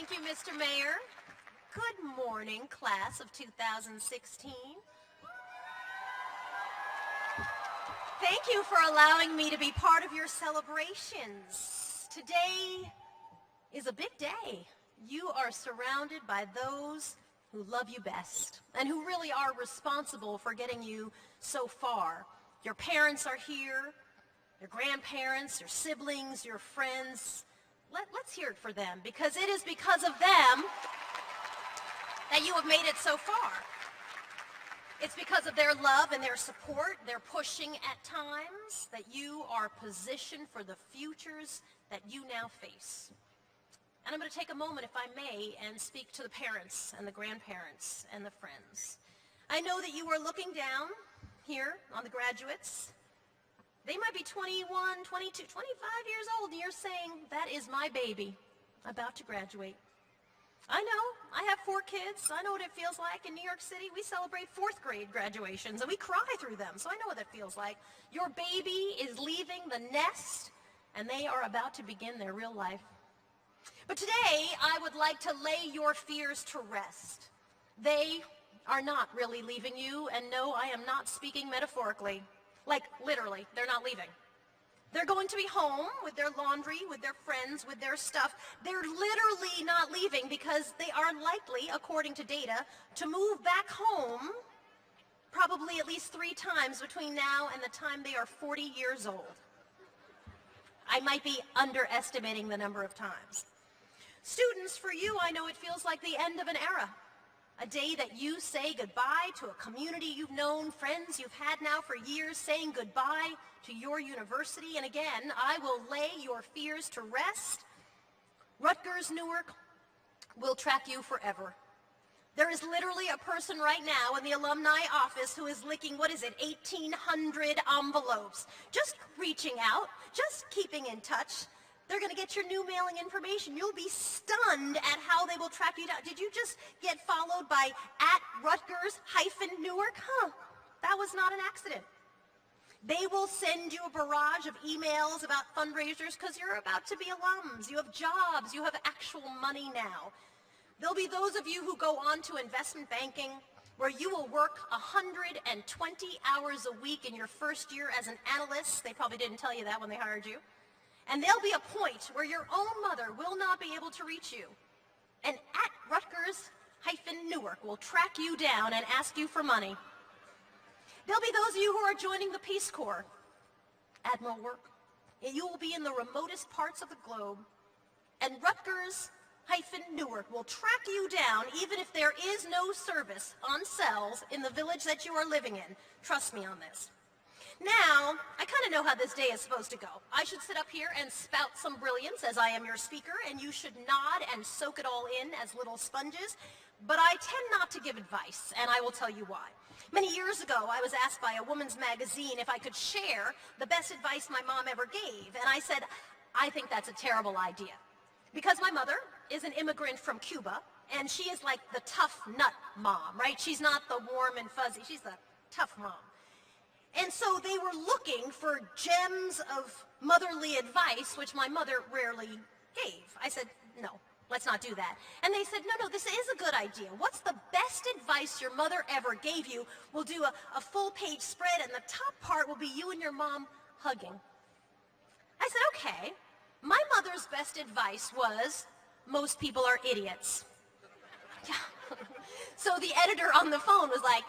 Thank you, Mr. Mayor. Good morning, class of 2016. Thank you for allowing me to be part of your celebrations. Today is a big day. You are surrounded by those who love you best and who really are responsible for getting you so far. Your parents are here, your grandparents, your siblings, your friends. Let's hear it for them, because it is because of them that you have made it so far. It's because of their love and their support, their pushing at times, that you are positioned for the futures that you now face. And I'm going to take a moment, if I may, and speak to the parents and the grandparents and the friends. I know that you are looking down here on the graduates. They might be 21, 22, 25 years old, and you're saying, that is my baby about to graduate. I know, I have 4 kids. I know what it feels like. In New York City, we celebrate 4th grade graduations, and we cry through them, so I know what that feels like. Your baby is leaving the nest, and they are about to begin their real life. But today, I would like to lay your fears to rest. They are not really leaving you, and no, I am not speaking metaphorically. Like, literally, they're not leaving. They're going to be home with their laundry, with their friends, with their stuff. They're literally not leaving because they are likely, according to data, to move back home probably at least 3 times between now and the time they are 40 years old. I might be underestimating the number of times. Students, for you, I know it feels like the end of an era. A day that you say goodbye to a community you've known, friends you've had now for years, saying goodbye to your university. And again, I will lay your fears to rest. Rutgers-Newark will track you forever. There is literally a person right now in the alumni office who is licking, 1,800 envelopes, just reaching out, just keeping in touch. They're going to get your new mailing information. You'll be stunned at how they will track you down. Did you just get followed by @Rutgers-Newark? That was not an accident. They will send you a barrage of emails about fundraisers because you're about to be alums. You have jobs. You have actual money now. There'll be those of you who go on to investment banking, where you will work 120 hours a week in your first year as an analyst. They probably didn't tell you that when they hired you. And there'll be a point where your own mother will not be able to reach you. And @Rutgers-Newark will track you down and ask you for money. There'll be those of you who are joining the Peace Corps. Admiral work. You will be in the remotest parts of the globe. And Rutgers-Newark will track you down even if there is no service on cells in the village that you are living in. Trust me on this. Now, I kind of know how this day is supposed to go. I should sit up here and spout some brilliance as I am your speaker, and you should nod and soak it all in as little sponges, but I tend not to give advice, and I will tell you why. Many years ago, I was asked by a woman's magazine if I could share the best advice my mom ever gave, and I said, I think that's a terrible idea. Because my mother is an immigrant from Cuba, and she is like the tough nut mom, right? She's not the warm and fuzzy, she's the tough mom. And so they were looking for gems of motherly advice, which my mother rarely gave. I said, no, let's not do that. And they said, no, this is a good idea. What's the best advice your mother ever gave you? We'll do a full-page spread, and the top part will be you and your mom hugging. I said, okay. My mother's best advice was, most people are idiots. So the editor on the phone was like,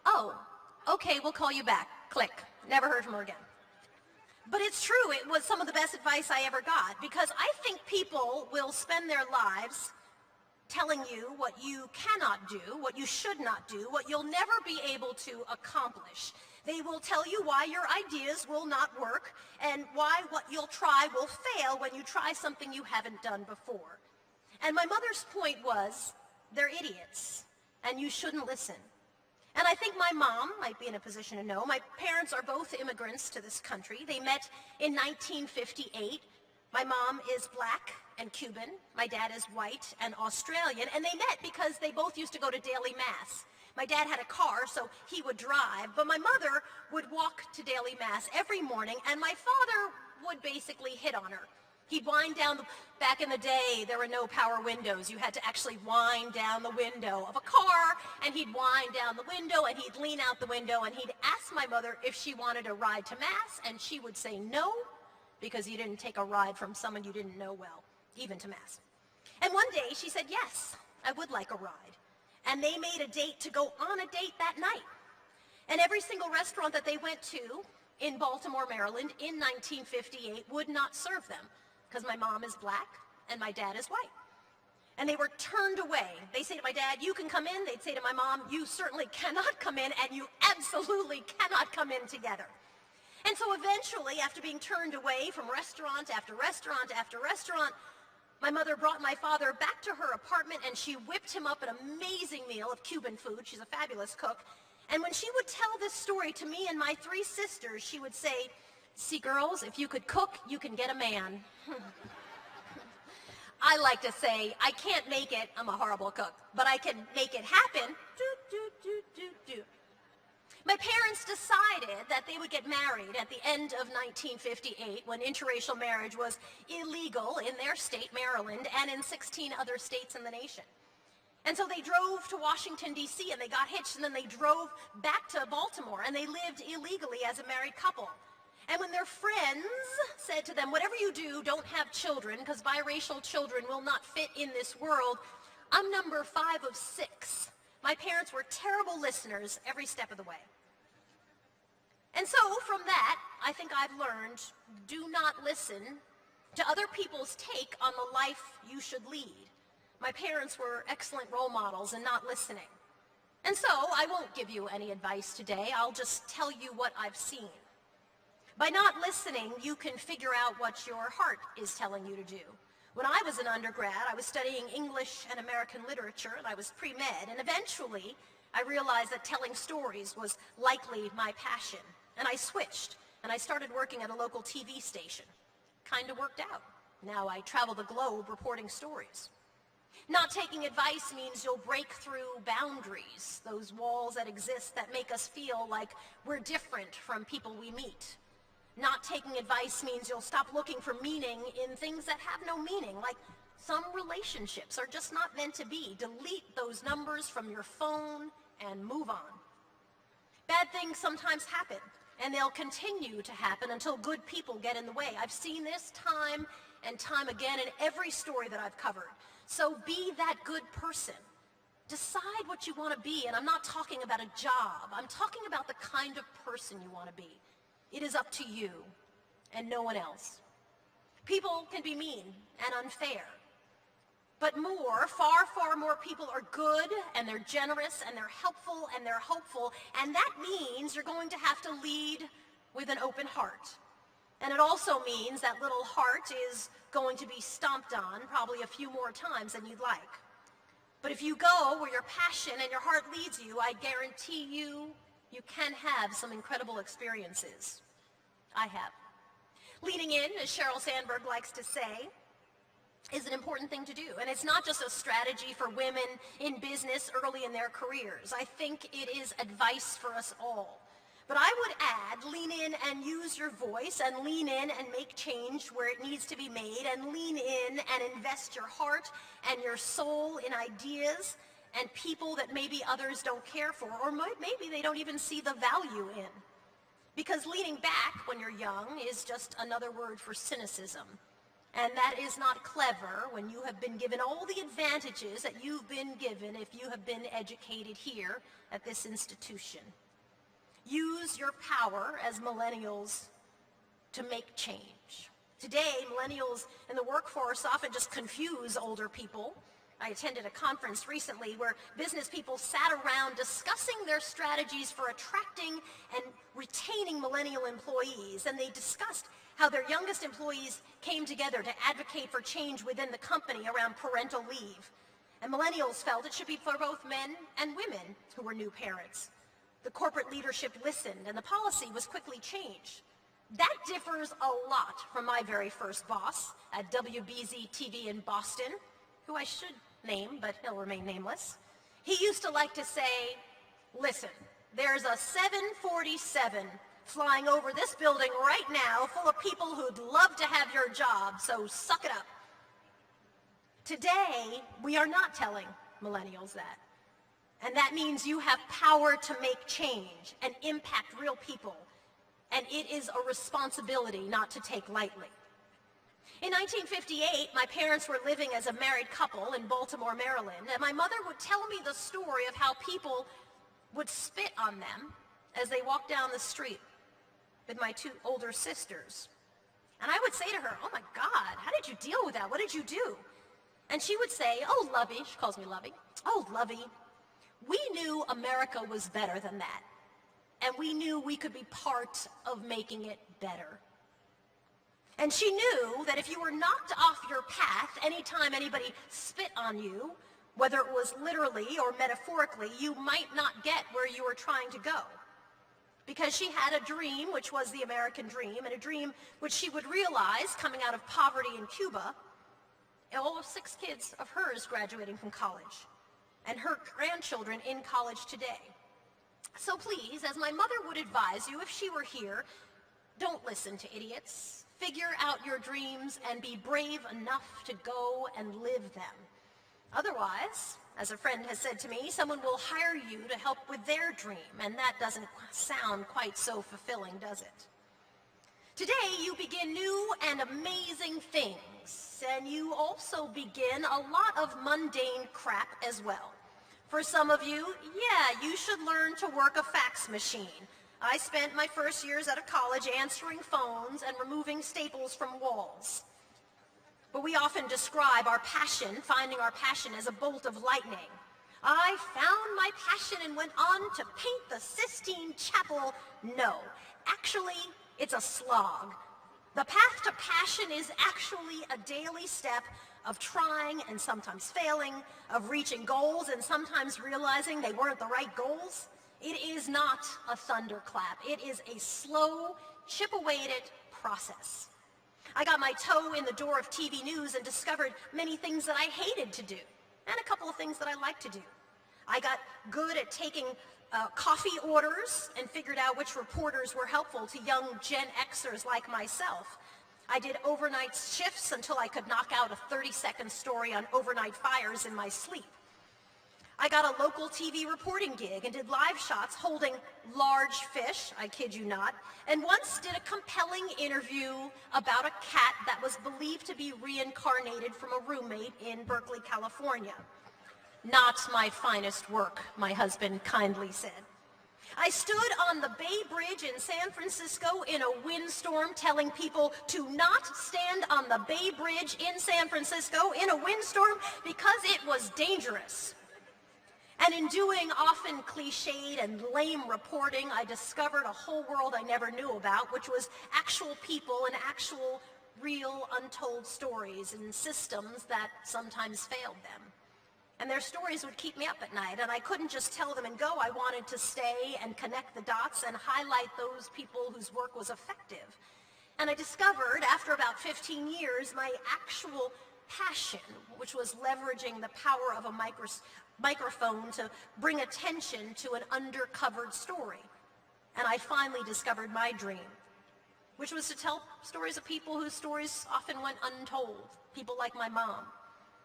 oh, okay, we'll call you back. Click. Never heard from her again. But it's true, it was some of the best advice I ever got, because I think people will spend their lives telling you what you cannot do, what you should not do, what you'll never be able to accomplish. They will tell you why your ideas will not work and why what you'll try will fail when you try something you haven't done before. And my mother's point was, they're idiots, and you shouldn't listen. And I think my mom might be in a position to know. My parents are both immigrants to this country. They met in 1958. My mom is black and Cuban. My dad is white and Australian. And they met because they both used to go to daily mass. My dad had a car, so he would drive. But my mother would walk to daily mass every morning, and my father would basically hit on her. He'd wind down back in the day, there were no power windows. You had to actually wind down the window of a car, and he'd wind down the window, and he'd lean out the window, and he'd ask my mother if she wanted a ride to Mass, and she would say no, because you didn't take a ride from someone you didn't know well, even to Mass. And one day she said, yes, I would like a ride. And they made a date to go on a date that night. And every single restaurant that they went to in Baltimore, Maryland, in 1958 would not serve them, because my mom is black and my dad is white. And they were turned away. They say to my dad, you can come in. They'd say to my mom, you certainly cannot come in, and you absolutely cannot come in together. And so eventually, after being turned away from restaurant after restaurant after restaurant, my mother brought my father back to her apartment, and she whipped him up an amazing meal of Cuban food. She's a fabulous cook. And when she would tell this story to me and my 3 sisters, she would say, see, girls, if you could cook, you can get a man. I like to say, I can't make it, I'm a horrible cook, but I can make it happen. My parents decided that they would get married at the end of 1958, when interracial marriage was illegal in their state, Maryland, and in 16 other states in the nation. And so they drove to Washington, D.C., and they got hitched, and then they drove back to Baltimore, and they lived illegally as a married couple. And when their friends said to them, whatever you do, don't have children, because biracial children will not fit in this world, I'm number 5 of 6. My parents were terrible listeners every step of the way. And so from that, I think I've learned, do not listen to other people's take on the life you should lead. My parents were excellent role models in not listening. And so I won't give you any advice today. I'll just tell you what I've seen. By not listening, you can figure out what your heart is telling you to do. When I was an undergrad, I was studying English and American literature, and I was pre-med, and eventually I realized that telling stories was likely my passion. And I switched, and I started working at a local TV station. Kind of worked out. Now I travel the globe reporting stories. Not taking advice means you'll break through boundaries, those walls that exist that make us feel like we're different from people we meet. Not taking advice means you'll stop looking for meaning in things that have no meaning, like some relationships are just not meant to be. Delete those numbers from your phone and move on. Bad things sometimes happen, and they'll continue to happen until good people get in the way. I've seen this time and time again in every story that I've covered. So be that good person. Decide what you want to be, and I'm not talking about a job. I'm talking about the kind of person you want to be. It is up to you and no one else. People can be mean and unfair, but far, far more people are good, and they're generous, and they're helpful, and they're hopeful, and that means you're going to have to lead with an open heart. And it also means that little heart is going to be stomped on probably a few more times than you'd like. But if you go where your passion and your heart leads you, I guarantee you can have some incredible experiences. I have. Leaning in, as Sheryl Sandberg likes to say, is an important thing to do. And it's not just a strategy for women in business early in their careers. I think it is advice for us all. But I would add, lean in and use your voice, and lean in and make change where it needs to be made, and lean in and invest your heart and your soul in ideas and people that maybe others don't care for, or maybe they don't even see the value in. Because leaning back when you're young is just another word for cynicism. And that is not clever when you have been given all the advantages that you've been given if you have been educated here at this institution. Use your power as millennials to make change. Today, millennials in the workforce often just confuse older people. I attended a conference recently where business people sat around discussing their strategies for attracting and retaining millennial employees, and they discussed how their youngest employees came together to advocate for change within the company around parental leave. And millennials felt it should be for both men and women who were new parents. The corporate leadership listened, and the policy was quickly changed. That differs a lot from my very first boss at WBZ-TV in Boston, who I should name, but he'll remain nameless. He used to like to say, listen, there's a 747 flying over this building right now full of people who'd love to have your job, so suck it up. Today, we are not telling millennials that. And that means you have power to make change and impact real people. And it is a responsibility not to take lightly. In 1958, my parents were living as a married couple in Baltimore, Maryland, and my mother would tell me the story of how people would spit on them as they walked down the street with my two older sisters. And I would say to her, "Oh my God, how did you deal with that? What did you do?" And she would say, "Oh, Lovey," she calls me Lovey, "Oh, Lovey, we knew America was better than that. And we knew we could be part of making it better." And she knew that if you were knocked off your path anytime anybody spit on you, whether it was literally or metaphorically, you might not get where you were trying to go. Because she had a dream, which was the American dream, and a dream which she would realize coming out of poverty in Cuba, all 6 kids of hers graduating from college, and her grandchildren in college today. So please, as my mother would advise you if she were here, don't listen to idiots. Figure out your dreams and be brave enough to go and live them. Otherwise, as a friend has said to me, someone will hire you to help with their dream, and that doesn't sound quite so fulfilling, does it? Today, you begin new and amazing things, and you also begin a lot of mundane crap as well. For some of you, yeah, you should learn to work a fax machine. I spent my first years out of college answering phones and removing staples from walls. But we often describe our passion, finding our passion, as a bolt of lightning. I found my passion and went on to paint the Sistine Chapel. No, actually, it's a slog. The path to passion is actually a daily step of trying and sometimes failing, of reaching goals and sometimes realizing they weren't the right goals. It is not a thunderclap. It is a slow, chip-away-at-it process. I got my toe in the door of TV news and discovered many things that I hated to do, and a couple of things that I like to do. I got good at taking coffee orders and figured out which reporters were helpful to young Gen Xers like myself. I did overnight shifts until I could knock out a 30-second story on overnight fires in my sleep. I got a local TV reporting gig and did live shots holding large fish, I kid you not, and once did a compelling interview about a cat that was believed to be reincarnated from a roommate in Berkeley, California. Not my finest work, my husband kindly said. I stood on the Bay Bridge in San Francisco in a windstorm telling people to not stand on the Bay Bridge in San Francisco in a windstorm because it was dangerous. And in doing often cliched and lame reporting, I discovered a whole world I never knew about, which was actual people and actual, real, untold stories and systems that sometimes failed them. And their stories would keep me up at night, and I couldn't just tell them and go. I wanted to stay and connect the dots and highlight those people whose work was effective. And I discovered, after about 15 years, my actual passion, which was leveraging the power of a microphone to bring attention to an undercovered story. And I finally discovered my dream, which was to tell stories of people whose stories often went untold. People like my mom,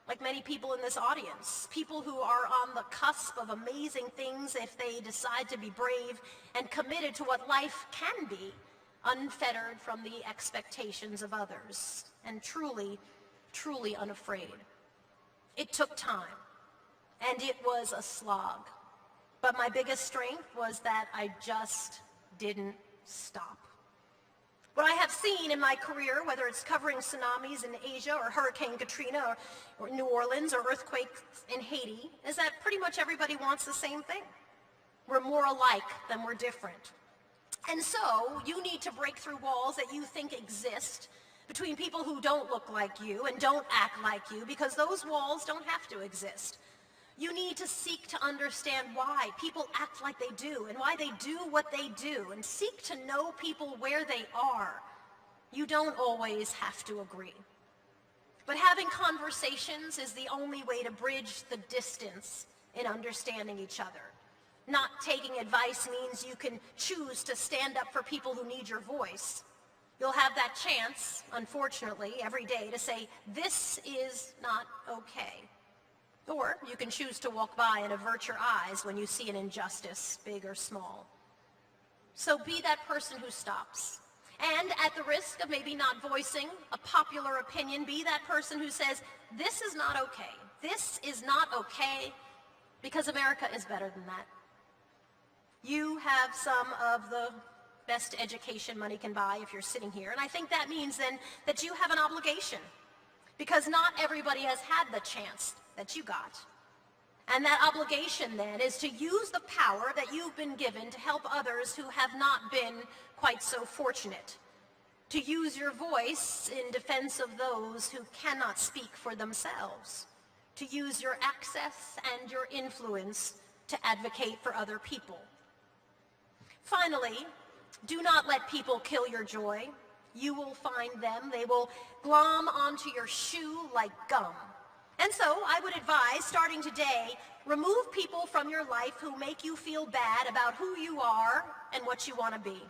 like many people in this audience, people who are on the cusp of amazing things if they decide to be brave and committed to what life can be, unfettered from the expectations of others, and truly, truly unafraid. It took time. And it was a slog. But my biggest strength was that I just didn't stop. What I have seen in my career, whether it's covering tsunamis in Asia or Hurricane Katrina or New Orleans or earthquakes in Haiti, is that pretty much everybody wants the same thing. We're more alike than we're different. And so you need to break through walls that you think exist between people who don't look like you and don't act like you, because those walls don't have to exist. You need to seek to understand why people act like they do and why they do what they do, and seek to know people where they are. You don't always have to agree. But having conversations is the only way to bridge the distance in understanding each other. Not taking advice means you can choose to stand up for people who need your voice. You'll have that chance, unfortunately, every day to say, this is not okay. Or you can choose to walk by and avert your eyes when you see an injustice, big or small. So be that person who stops. And at the risk of maybe not voicing a popular opinion, be that person who says, this is not okay. This is not okay, because America is better than that. You have some of the best education money can buy if you're sitting here, and I think that means then that you have an obligation, because not everybody has had the chance that you got. And that obligation then is to use the power that you've been given to help others who have not been quite so fortunate, to use your voice in defense of those who cannot speak for themselves, to use your access and your influence to advocate for other people. Finally, do not let people kill your joy. You will find them. They will glom onto your shoe like gum. And so I would advise, starting today, remove people from your life who make you feel bad about who you are and what you want to be.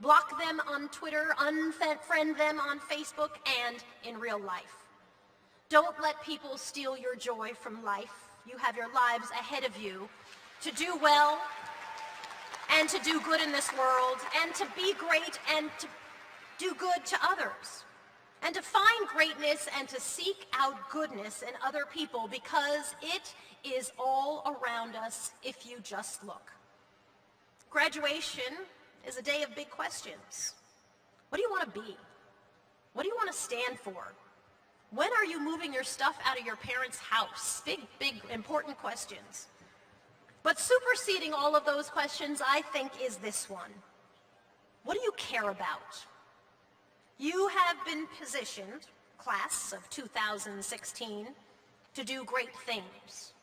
Block them on Twitter, unfriend them on Facebook, and in real life. Don't let people steal your joy from life. You have your lives ahead of you to do well and to do good in this world and to be great and to do good to others. And to find greatness and to seek out goodness in other people, because it is all around us if you just look. Graduation is a day of big questions. What do you want to be? What do you want to stand for? When are you moving your stuff out of your parents' house? Big, important questions. But superseding all of those questions, I think, is this one. What do you care about? You have been positioned, class of 2016, to do great things.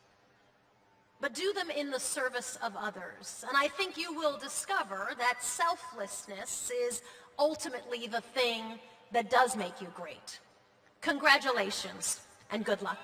But do them in the service of others. And I think you will discover that selflessness is ultimately the thing that does make you great. Congratulations, and good luck.